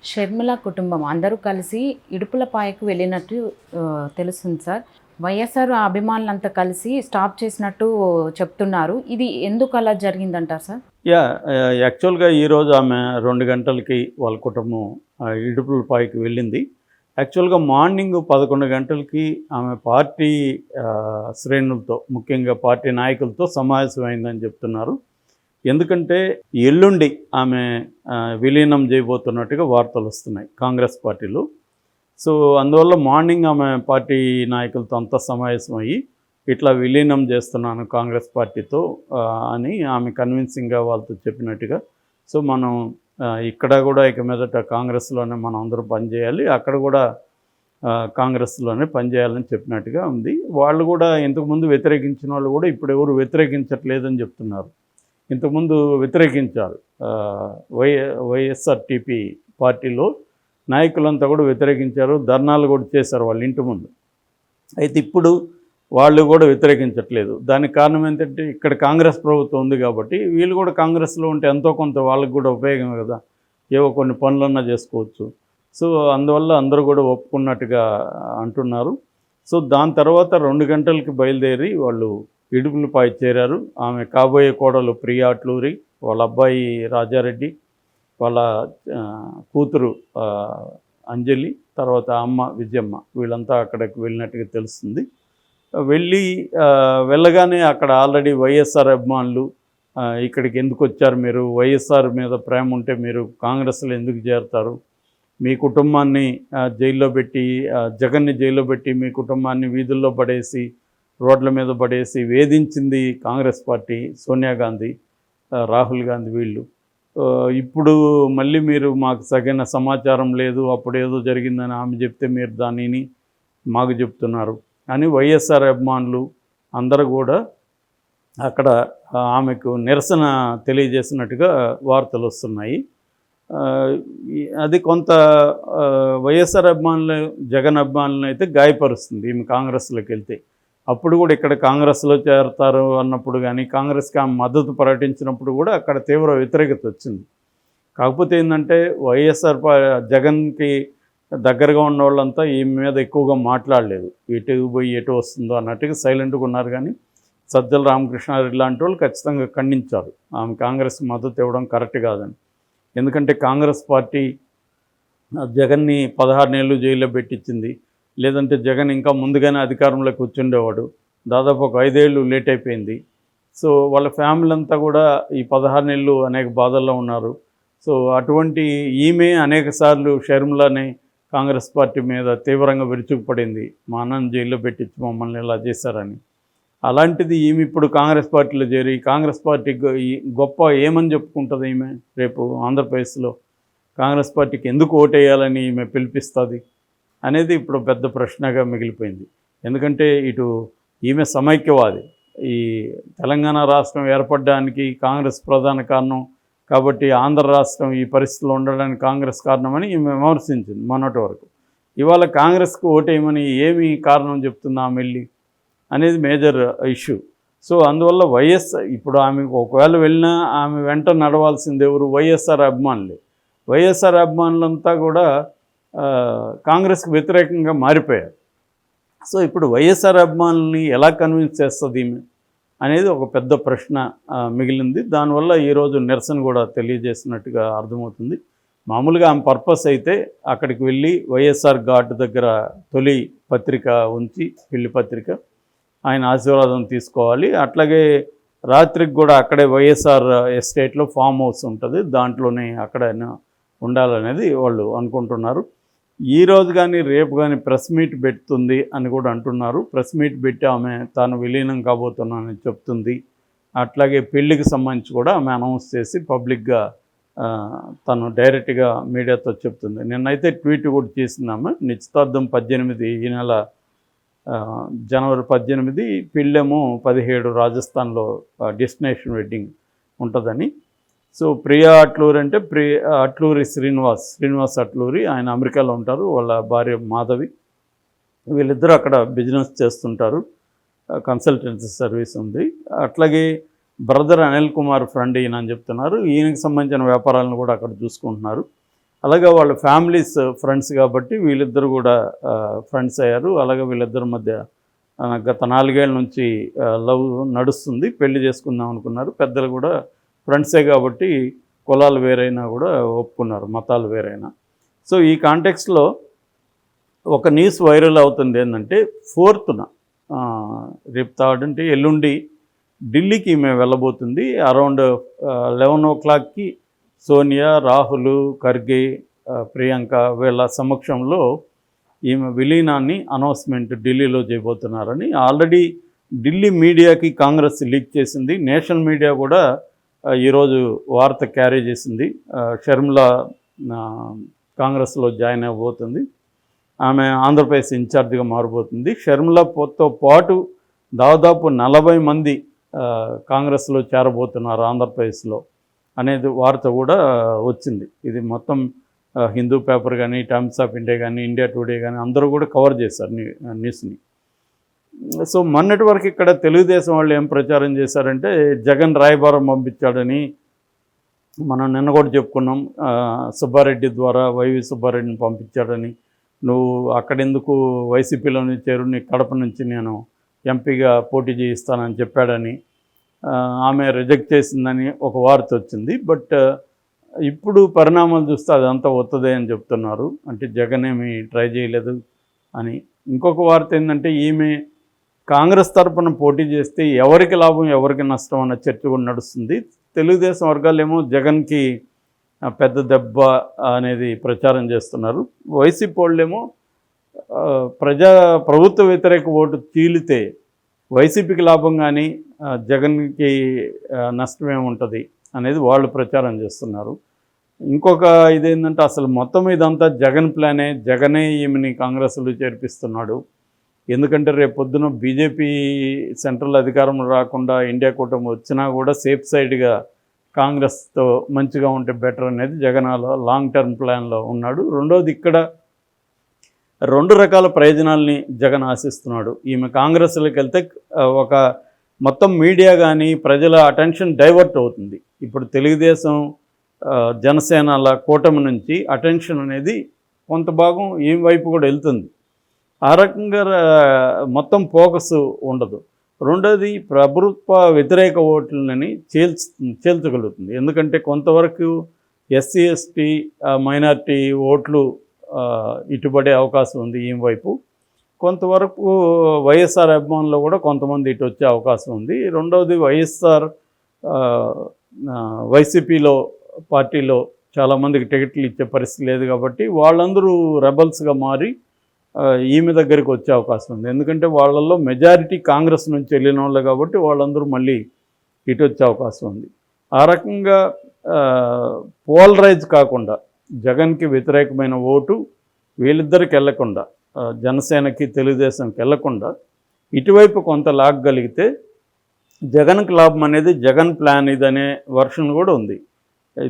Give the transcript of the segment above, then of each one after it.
షర్మిల కుటుంబం అందరూ కలిసి ఇడుపులపాయకు వెళ్ళినట్టు తెలుస్తుంది సార్. వైఎస్ఆర్ అభిమానులంతా కలిసి స్టాప్ చేసినట్టు చెప్తున్నారు. ఇది ఎందుకు అలా జరిగిందంటారు సార్? యాక్చువల్గా ఈరోజు ఆమె 2 గంటలకి వాళ్ళ కుటుంబం ఇడుపులపాయకి వెళ్ళింది. యాక్చువల్గా మార్నింగ్ 11 గంటలకి ఆమె పార్టీ శ్రేణులతో, ముఖ్యంగా పార్టీ నాయకులతో సమావేశం అయిందని చెప్తున్నారు. ఎందుకంటే ఎల్లుండి ఆమె విలీనం చేయబోతున్నట్టుగా వార్తలు వస్తున్నాయి కాంగ్రెస్ పార్టీలో. సో అందువల్ల మార్నింగ్ ఆమె పార్టీ నాయకులతో అంతా సమావేశం అయ్యి ఇట్లా విలీనం చేస్తున్నాను కాంగ్రెస్ పార్టీతో అని ఆమె కన్విన్సింగ్గా వాళ్ళతో చెప్పినట్టుగా. సో మనం ఇక్కడ కూడా ఇక మీదట కాంగ్రెస్లోనే మనం అందరూ పనిచేయాలి, అక్కడ కూడా కాంగ్రెస్లోనే పనిచేయాలని చెప్పినట్టుగా ఉంది. వాళ్ళు కూడా ఇంతకుముందు వ్యతిరేకించిన వాళ్ళు కూడా ఇప్పుడు ఎవరు వ్యతిరేకించట్లేదని చెప్తున్నారు. ఇంతకుముందు వ్యతిరేకించారు. వైఎస్ఆర్టీపీ పార్టీలో నాయకులంతా కూడా వ్యతిరేకించారు, ధర్నాలు కూడా చేశారు వాళ్ళ ఇంటి ముందు. అయితే ఇప్పుడు వాళ్ళు కూడా వ్యతిరేకించట్లేదు. దానికి కారణం ఏంటంటే ఇక్కడ కాంగ్రెస్ ప్రభుత్వం ఉంది కాబట్టి వీళ్ళు కూడా కాంగ్రెస్లో ఉంటే ఎంతో కొంత వాళ్ళకి కూడా ఉపయోగమే కదా, ఏవో కొన్ని పనులన్నా చేసుకోవచ్చు. సో అందువల్ల అందరూ కూడా ఒప్పుకున్నట్టుగా అంటున్నారు. సో దాని తర్వాత 2 గంటలకి బయలుదేరి వాళ్ళు ఇడుపులపాయ చేరారు. ఆమె కాబోయే కోడలు ప్రియా అట్లూరి, వాళ్ళ అబ్బాయి రాజారెడ్డి, వాళ్ళ కూతురు అంజలి, తర్వాత అమ్మ విజయమ్మ, వీళ్ళంతా అక్కడికి వెళ్ళినట్టుగా తెలుస్తుంది. వెళ్ళగానే అక్కడ ఆల్రెడీ వైఎస్ఆర్ అభిమానులు ఇక్కడికి ఎందుకు వచ్చారు, మీరు వైఎస్ఆర్ మీద ప్రేమ ఉంటే మీరు కాంగ్రెస్లో ఎందుకు చేరుతారు, మీ కుటుంబాన్ని జైల్లో పెట్టి, జగన్ని జైల్లో పెట్టి మీ కుటుంబాన్ని వీధుల్లో పడేసి, రోడ్ల మీద పడేసి వేధించింది కాంగ్రెస్ పార్టీ, సోనియా గాంధీ, రాహుల్ గాంధీ వీళ్ళు. ఇప్పుడు మళ్ళీ మీరు మాకు సరైన సమాచారం లేదు, అప్పుడేదో జరిగిందని ఆమె చెప్తే మీరు దానిని మాకు చెప్తున్నారు అని వైఎస్ఆర్ అభిమానులు అందరూ కూడా అక్కడ ఆమెకు నిరసన తెలియజేసినట్టుగా వార్తలు వస్తున్నాయి. అది కొంత వైఎస్ఆర్ అభిమానులు, జగన్ అభిమానులను అయితే గాయపరుస్తుంది ఈమె కాంగ్రెస్లోకి వెళ్తే. అప్పుడు కూడా ఇక్కడ కాంగ్రెస్లో చేరతారు అన్నప్పుడు కానీ, కాంగ్రెస్కి ఆమె మద్దతు ప్రకటించినప్పుడు కూడా అక్కడ తీవ్ర వ్యతిరేకత వచ్చింది. కాకపోతే ఏంటంటే వైఎస్ఆర్ జగన్కి దగ్గరగా ఉన్న వాళ్ళంతా ఈమె మీద ఎక్కువగా మాట్లాడలేదు, ఎటు పోయి ఎటు వస్తుందో అన్నట్టుగా సైలెంట్గా ఉన్నారు. కానీ సజ్జల రామకృష్ణారెడ్డి లాంటి వాళ్ళు ఖచ్చితంగా ఖండించారు ఆమె కాంగ్రెస్కి మద్దతు ఇవ్వడం కరెక్ట్ కాదని. ఎందుకంటే కాంగ్రెస్ పార్టీ జగన్ని 16 నెలలు జైల్లో పెట్టించింది. లేదంటే జగన్ ఇంకా ముందుగానే అధికారంలోకి కూర్చుండేవాడు. దాదాపు ఒక 5 ఏళ్ళు లేట్ అయిపోయింది. సో వాళ్ళ ఫ్యామిలీ అంతా కూడా ఈ 16 నెలలు అనేక బాధల్లో ఉన్నారు. సో అటువంటి ఈమె అనేక సార్లు షర్మిలని కాంగ్రెస్ పార్టీ మీద తీవ్రంగా విరుచుకుపడింది, మా అన్నను జైల్లో పెట్టించి మమ్మల్ని ఇలా చేశారని. అలాంటిది ఈమె ఇప్పుడు కాంగ్రెస్ పార్టీలో చేరి కాంగ్రెస్ పార్టీ గొప్ప ఏమని చెప్పుకుంటుంది ఈమె రేపు ఆంధ్రప్రదేశ్లో? కాంగ్రెస్ పార్టీకి ఎందుకు ఓటేయాలని ఈమె పిలిపిస్తుంది అనేది ఇప్పుడు పెద్ద ప్రశ్నగా మిగిలిపోయింది. ఎందుకంటే ఇటు ఈమె సమైక్యవాది, ఈ తెలంగాణ రాష్ట్రం ఏర్పడడానికి కాంగ్రెస్ ప్రధాన కారణం కాబట్టి ఆంధ్ర రాష్ట్రం ఈ పరిస్థితిలో ఉండడానికి కాంగ్రెస్ కారణమని ఈమె విమర్శించింది మొన్నటి వరకు. ఇవాళ కాంగ్రెస్కి ఓటేయమని ఏమి కారణం చెప్తుందా ఆమె వెళ్ళి అనేది మేజర్ ఇష్యూ. సో అందువల్ల ఇప్పుడు ఆమె ఒకవేళ వెళ్ళినా ఆమె వెంట నడవాల్సింది ఎవరు? వైఎస్ఆర్ అభిమానులే. వైఎస్ఆర్ అభిమానులంతా కూడా కాంగ్రెస్కి వ్యతిరేకంగా మారిపోయారు. సో ఇప్పుడు వైఎస్ఆర్ అభిమానుల్ని ఎలా కన్విన్స్ చేస్తుంది ఈమె అనేది ఒక పెద్ద ప్రశ్న మిగిలింది. దానివల్ల ఈరోజు నిరసన కూడా తెలియజేసినట్టుగా అర్థమవుతుంది. మామూలుగా ఆమె పర్పస్ అయితే అక్కడికి వెళ్ళి వైఎస్ఆర్ ఘాట్ దగ్గర తొలి పత్రిక ఉంచి, పెళ్లి పత్రిక, ఆయన ఆశీర్వాదం తీసుకోవాలి. అట్లాగే రాత్రికి కూడా అక్కడే వైఎస్ఆర్ ఎస్టేట్లో ఫామ్ హౌస్ ఉంటుంది, దాంట్లోనే అక్కడ ఉండాలనేది వాళ్ళు అనుకుంటున్నారు. ఈరోజు కానీ రేపు కానీ ప్రెస్ మీట్ పెడుతుంది అని కూడా అంటున్నారు. ప్రెస్ మీట్ పెట్టి ఆమె తాను విలీనం కాబోతున్నానని చెప్తుంది. అట్లాగే పెళ్లికి సంబంధించి కూడా ఆమె అనౌన్స్ చేసి పబ్లిక్గా తను డైరెక్ట్గా మీడియాతో చెప్తుంది. నిన్నైతే ట్వీట్ కూడా చేసింది ఆమె. నిశ్చితార్థం 18 ఈ నెల జనవరి 18, పెళ్ళేమో 17 రాజస్థాన్లో డెస్టినేషన్ వెడ్డింగ్ ఉంటుందని. సో ప్రియా అట్లూరి అంటే అట్లూరి శ్రీనివాస్ అట్లూరి, ఆయన అమెరికాలో ఉంటారు. వాళ్ళ భార్య మాధవి, వీళ్ళిద్దరూ అక్కడ బిజినెస్ చేస్తుంటారు, కన్సల్టెన్సీ సర్వీస్ ఉంది. అట్లాగే బ్రదర్ అనిల్ కుమార్ ఫ్రెండ్ ఈయన అని చెప్తున్నారు. ఈయనకి సంబంధించిన వ్యాపారాలను కూడా అక్కడ చూసుకుంటున్నారు. అలాగే వాళ్ళ ఫ్యామిలీస్ ఫ్రెండ్స్ కాబట్టి వీళ్ళిద్దరు కూడా ఫ్రెండ్స్ అయ్యారు. అలాగే వీళ్ళిద్దరి మధ్య గత 4 ఏళ్ళ నుంచి లవ్ నడుస్తుంది. పెళ్లి చేసుకుందాం అనుకున్నారు. పెద్దలు కూడా ఫ్రెండ్సే కాబట్టి కులాలు వేరైనా కూడా ఒప్పుకున్నారు, మతాలు వేరైనా. సో ఈ కాంటెక్స్లో ఒక న్యూస్ వైరల్ అవుతుంది ఏంటంటే 4th రేపు 3rd అంటే ఎల్లుండి ఢిల్లీకి మేము వెళ్ళబోతుంది. అరౌండ్ 11 o'clockకి సోనియా, రాహుల్, ఖర్గే, ప్రియాంక వీళ్ళ సమక్షంలో ఈమె విలీనాన్ని అనౌన్స్మెంట్ ఢిల్లీలో చేయబోతున్నారని ఆల్రెడీ ఢిల్లీ మీడియాకి కాంగ్రెస్ లీక్ చేసింది. నేషనల్ మీడియా కూడా ఈరోజు వార్త క్యారీ చేసింది. షర్మిల కాంగ్రెస్లో జాయిన్ అవ్వబోతుంది. ఆమె ఆంధ్రప్రదేశ్ ఇన్ఛార్జిగా మారబోతుంది. షర్మిలతో పాటు దాదాపు 40 మంది కాంగ్రెస్లో చేరబోతున్నారు ఆంధ్రప్రదేశ్లో అనేది వార్త కూడా వచ్చింది. ఇది మొత్తం హిందూ పేపర్ కానీ, టైమ్స్ ఆఫ్ ఇండియా కానీ, ఇండియా టుడే కానీ అందరూ కూడా కవర్ చేశారు న్యూస్ని. సో మొన్నటి వరకు ఇక్కడ తెలుగుదేశం వాళ్ళు ఏం ప్రచారం చేశారంటే జగన్ రాయబారం పంపించాడని మనం నిన్న కూడా చెప్పుకున్నాం. సుబ్బారెడ్డి ద్వారా వైవి సుబ్బారెడ్డిని పంపించాడని, నువ్వు అక్కడెందుకు వైసీపీలోని చేరు, నీ కడప నుంచి నేను ఎంపీగా పోటీ చేయిస్తానని చెప్పాడని ఆమె రిజెక్ట్ చేసిందని ఒక వార్త వచ్చింది. బట్ ఇప్పుడు పరిణామాలు చూస్తే అదంతా వత్తదే అని చెప్తున్నారు. అంటే జగన్ ఏమి ట్రై చేయలేదు అని. ఇంకొక వార్త ఏంటంటే ఈమె కాంగ్రెస్ తరపున పోటీ చేస్తే ఎవరికి లాభం ఎవరికి నష్టం అన్న చర్చ కూడా నడుస్తుంది. తెలుగుదేశం వర్గాలేమో జగన్కి పెద్ద దెబ్బ అనేది ప్రచారం చేస్తున్నారు. వైసీపీ వాళ్ళేమో ప్రభుత్వ వ్యతిరేక ఓటు చీలితే వైసీపీకి లాభం కానీ జగన్కి నష్టమేముంటుంది అనేది వాళ్ళు ప్రచారం చేస్తున్నారు. ఇంకొక ఇదేంటంటే అసలు మొత్తం ఇదంతా జగన్ ప్లానే, జగనే ఈమెని కాంగ్రెస్లో చేర్పిస్తున్నాడు. ఎందుకంటే రేపు పొద్దున బీజేపీ సెంట్రల్ అధికారం రాకుండా ఇండియా కూటమి వచ్చినా కూడా సేఫ్ సైడ్గా కాంగ్రెస్తో మంచిగా ఉంటే బెటర్ అనేది జగన్ లాంగ్ టర్మ్ ప్లాన్లో ఉన్నాడు. రెండోది ఇక్కడ 2 రకాల ప్రయోజనాల్ని జగన్ ఆశిస్తున్నాడు. ఈమె కాంగ్రెస్లోకి వెళ్తే ఒక మొత్తం మీడియా కానీ ప్రజల అటెన్షన్ డైవర్ట్ అవుతుంది. ఇప్పుడు తెలుగుదేశం జనసేనల కూటమి నుంచి అటెన్షన్ అనేది కొంత భాగం ఈ వైపు కూడా వెళ్తుంది. ఆ రకంగా మొత్తం ఫోకస్ ఉండదు. రెండోది ప్రభుత్వ వ్యతిరేక ఓట్లని చేల్చగలుగుతుంది. ఎందుకంటే కొంతవరకు ఎస్సీ ఎస్టీ మైనారిటీ ఓట్లు ఇటుపడే అవకాశం ఉంది ఈ వైపు. కొంతవరకు వైఎస్ఆర్ అభిమానులు కూడా కొంతమంది ఇటు వచ్చే అవకాశం ఉంది. రెండవది వైఎస్ఆర్ వైసీపీలో పార్టీలో చాలామందికి టికెట్లు ఇచ్చే పరిస్థితి లేదు కాబట్టి వాళ్ళందరూ రెబల్స్గా మారి ఈమె దగ్గరికి వచ్చే అవకాశం ఉంది. ఎందుకంటే వాళ్ళల్లో మెజారిటీ కాంగ్రెస్ నుంచి వెళ్ళిన వాళ్ళు కాబట్టి వాళ్ళందరూ మళ్ళీ ఇటు వచ్చే అవకాశం ఉంది. ఆ రకంగా పోలరైజ్ కాకుండా జగన్కి వ్యతిరేకమైన ఓటు వీళ్ళిద్దరికి వెళ్లకుండా, జనసేనకి తెలుగుదేశంకి వెళ్లకుండా ఇటువైపు కొంత లాగగలిగితే జగన్కి లాభం అనేది జగన్ ప్లాన్ ఇదనే వర్షన్ కూడా ఉంది.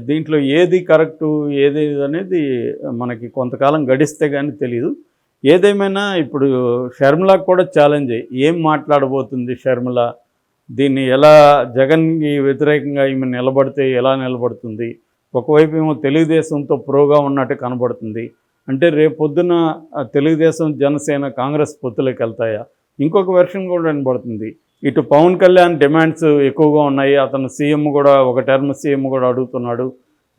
దీంట్లో ఏది కరెక్టు ఏది అనేది మనకి కొంతకాలం గడిస్తే కానీ తెలియదు. ఏదేమైనా ఇప్పుడు షర్మిలకు కూడా ఛాలెంజ్ ఏం మాట్లాడబోతుంది షర్మిల, దీన్ని ఎలా జగన్కి వ్యతిరేకంగా ఈమె నిలబడితే ఎలా నిలబడుతుంది, ఒకవైపు ఏమో తెలుగుదేశంతో ప్రోగా ఉన్నట్టు కనబడుతుంది. అంటే రేపు పొద్దున తెలుగుదేశం జనసేన కాంగ్రెస్ పొత్తులోకి వెళ్తాయా? ఇంకొక వెర్షన్ కూడా వినబడుతుంది. ఇటు పవన్ కళ్యాణ్ డిమాండ్స్ ఎక్కువగా ఉన్నాయి. అతను సీఎం కూడా ఒక టర్మ్ సీఎం కూడా అడుగుతున్నాడు.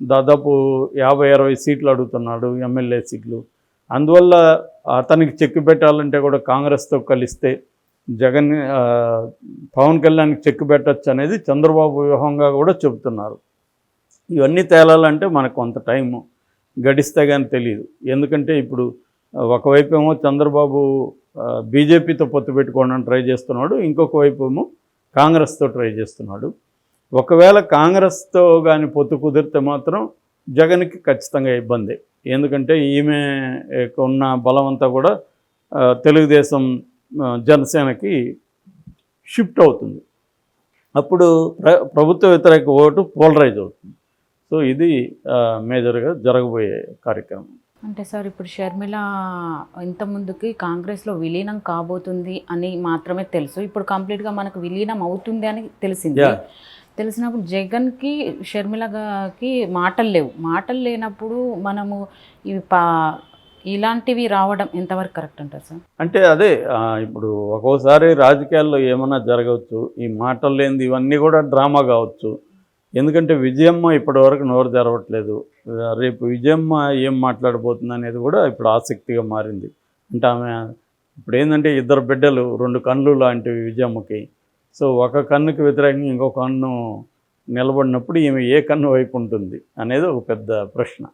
దాదాపు 50-60 సీట్లు అడుగుతున్నాడు, ఎమ్మెల్యే సీట్లు. అందువల్ల అతనికి చెక్ పెట్టాలంటే కూడా కాంగ్రెస్తో కలిస్తే జగన్ పవన్ కళ్యాణ్కి చెక్ పెట్టచ్చు అనేది చంద్రబాబు వ్యూహంగా కూడా చెబుతున్నారు. ఇవన్నీ తేలాలంటే మనకు కొంత టైము గడిస్తే కానీ తెలియదు. ఎందుకంటే ఇప్పుడు ఒకవైపు ఏమో చంద్రబాబు బీజేపీతో పొత్తు పెట్టుకోవడానికి ట్రై చేస్తున్నాడు, ఇంకొక వైపు ఏమో కాంగ్రెస్తో ట్రై చేస్తున్నాడు. ఒకవేళ కాంగ్రెస్తో కానీ పొత్తు కుదిరితే మాత్రం జగన్కి ఖచ్చితంగా ఇబ్బంది. ఎందుకంటే ఈమె ఉన్న బలం అంతా కూడా తెలుగుదేశం జనసేనకి షిఫ్ట్ అవుతుంది. అప్పుడు ప్రభుత్వ వ్యతిరేక ఓటు పోలరైజ్ అవుతుంది. సో ఇది మేజర్గా జరగబోయే కార్యక్రమం. అంటే సార్ ఇప్పుడు షర్మిల ఇంతకుముందుకి కాంగ్రెస్లో విలీనం కాబోతుంది అని మాత్రమే తెలుసు. ఇప్పుడు కంప్లీట్గా మనకు విలీనం అవుతుంది అని తెలిసింది. తెలిసినప్పుడు జగన్కి షర్మిలకి మాటలు లేవు. మాటలు లేనప్పుడు మనము ఇవి ఇలాంటివి రావడం ఎంతవరకు కరెక్ట్ అంటారు సార్? అంటే అదే ఇప్పుడు ఒక్కోసారి రాజకీయాల్లో ఏమైనా జరగవచ్చు. ఈ మాటలు లేనిది ఇవన్నీ కూడా డ్రామా కావచ్చు. ఎందుకంటే విజయమ్మ ఇప్పటివరకు నోరు తెరవట్లేదు. రేపు విజయమ్మ ఏం మాట్లాడబోతుంది అనేది కూడా ఇప్పుడు ఆసక్తిగా మారింది. అంటే ఆమె ఇప్పుడు ఏంటంటే ఇద్దరు బిడ్డలు, 2 కన్నులు లాంటివి విజయమ్మకి. సో ఒక కన్నుకి వ్యతిరేకంగా ఇంకో కన్ను నిలబడినప్పుడు ఈమె ఏ కన్ను వైపు ఉంటుంది అనేది ఒక పెద్ద ప్రశ్న.